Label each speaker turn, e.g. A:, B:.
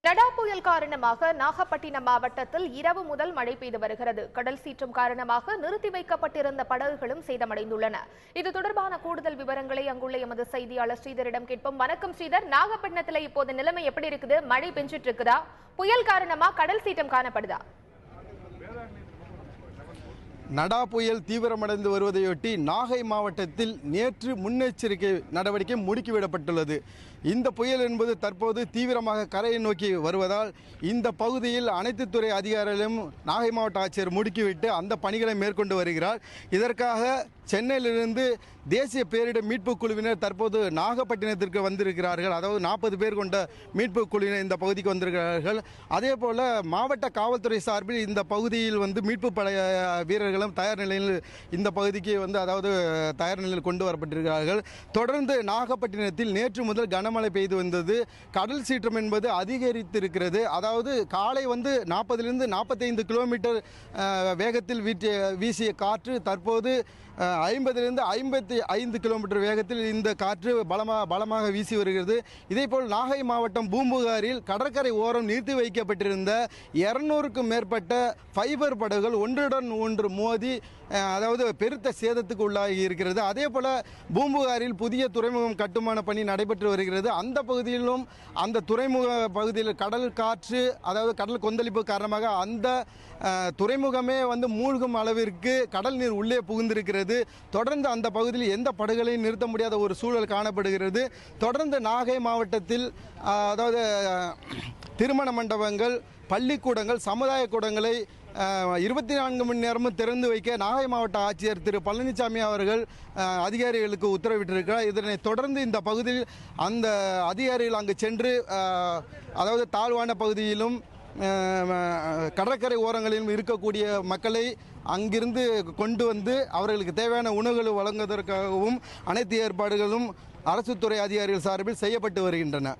A: நடா புயல் காரணமாக நாகப்பட்டினம் மாவட்டத்தில் இரவு முதல் மழை பெய்து வருகிறது. கடல் சீற்றம் காரணமாக நிறுத்தி வைக்கப்பட்டிருந்த படகுகளும் சேதமடைந்துள்ளன. இது தொடர்பான கூடுதல் விவரங்களை அங்குள்ள எமது செய்தியாளர் ஸ்ரீதரிடம் கேட்போம். வணக்கம் ஸ்ரீதர், நாகப்பட்டினத்தில் இப்போது நிலைமை எப்படி இருக்குது? மழை பெஞ்சிட்டு இருக்குதா? புயல் காரணமா கடல் சீற்றம் காணப்படுதா?
B: நடா புயல் தீவிரமடைந்து வருவதையொட்டி நாகை மாவட்டத்தில் நேற்று முன்னெச்சரிக்கை நடவடிக்கை முடுக்கிவிடப்பட்டுள்ளது. இந்த புயல் என்பது தற்போது தீவிரமாக கரையை நோக்கி வருவதால் இந்த பகுதியில் அனைத்து துறை அதிகாரிகளும் நாகை மாவட்ட ஆட்சியர் முடுக்கிவிட்டு அந்த பணிகளை மேற்கொண்டு வருகிறார். இதற்காக சென்னையிலிருந்து தேசிய பேரிடர் மீட்பு குழுவினர் தற்போது நாகப்பட்டினத்திற்கு வந்திருக்கிறார்கள். அதாவது 40 பேர் கொண்ட மீட்பு குழுவினர் இந்த பகுதிக்கு வந்திருக்கிறார்கள். அதே போல மாவட்ட காவல்துறை சார்பில் இந்த பகுதியில் மீட்பு படை வீரர்களும் தயார் நிலையில் இந்த பகுதிக்கு தயார் நிலையில் கொண்டு வரப்பட்டிருக்கிறார்கள். தொடர்ந்து நாகப்பட்டினத்தில் நேற்று முதல் கனமழை பெய்து வந்தது. கடல் சீற்றம் என்பது அதிகரித்திருக்கிறது. அதாவது காலை 40லிருந்து 45 கிலோமீட்டர் வேகத்தில் வீசிய காற்று தற்போது 50லிருந்து 55 கிலோமீட்டர் வேகத்தில் இந்த காற்று பலமாக வீசி வருகிறது. இதேபோல் நாகை மாவட்டம் பூம்புகாரில் கடற்கரை ஓரம் நிறுத்தி வைக்கப்பட்டிருந்த 200க்கும் மேற்பட்ட ஃபைபர் படகுகள் ஒன்றுடன் ஒன்று மோதி பெருத்த சேதத்துக்கு உள்ளாகி இருக்கிறது. அதே போல பூம்புகாரில் புதிய துறைமுகம் கட்டுமான பணி நடைபெற்று வருகிறது. அந்த பகுதியிலும் அந்த துறைமுக பகுதியில் கடல் காற்று கடல் கொந்தளிப்பு காரணமாக அந்த துறைமுகமே மூழ்கும் அளவிற்கு கடல் நீர் உள்ளே புகுந்திருக்கிறது. தொடர்ந்து அந்த பகுதியில் எந்த படகுகளையும் நிறுத்த முடியாத ஒரு சூழல் காணப்படுகிறது. தொடர்ந்து நாகை மாவட்டத்தில் திருமண மண்டபங்கள், பள்ளிக்கூடங்கள், சமுதாய கூடங்களை 24 மணி நேரமும் திறந்து வைக்க நாகை மாவட்ட ஆட்சியர் திரு பழனிசாமி அவர்கள் அதிகாரிகளுக்கு உத்தரவிட்டிருக்கிறார். இதனை தொடர்ந்து இந்த பகுதியில் அந்த அதிகாரிகள் அங்கு சென்று தாழ்வான பகுதியிலும் கடற்கரை ஓரங்களிலும் இருக்கக்கூடிய மக்களை அங்கிருந்து கொண்டு வந்து அவர்களுக்கு தேவையான உணவுகளை வழங்குவதற்காகவும் அனைத்து ஏற்பாடுகளும் அரசு துறை அதிகாரிகள் சார்பில் செய்யப்பட்டு வருகின்றன.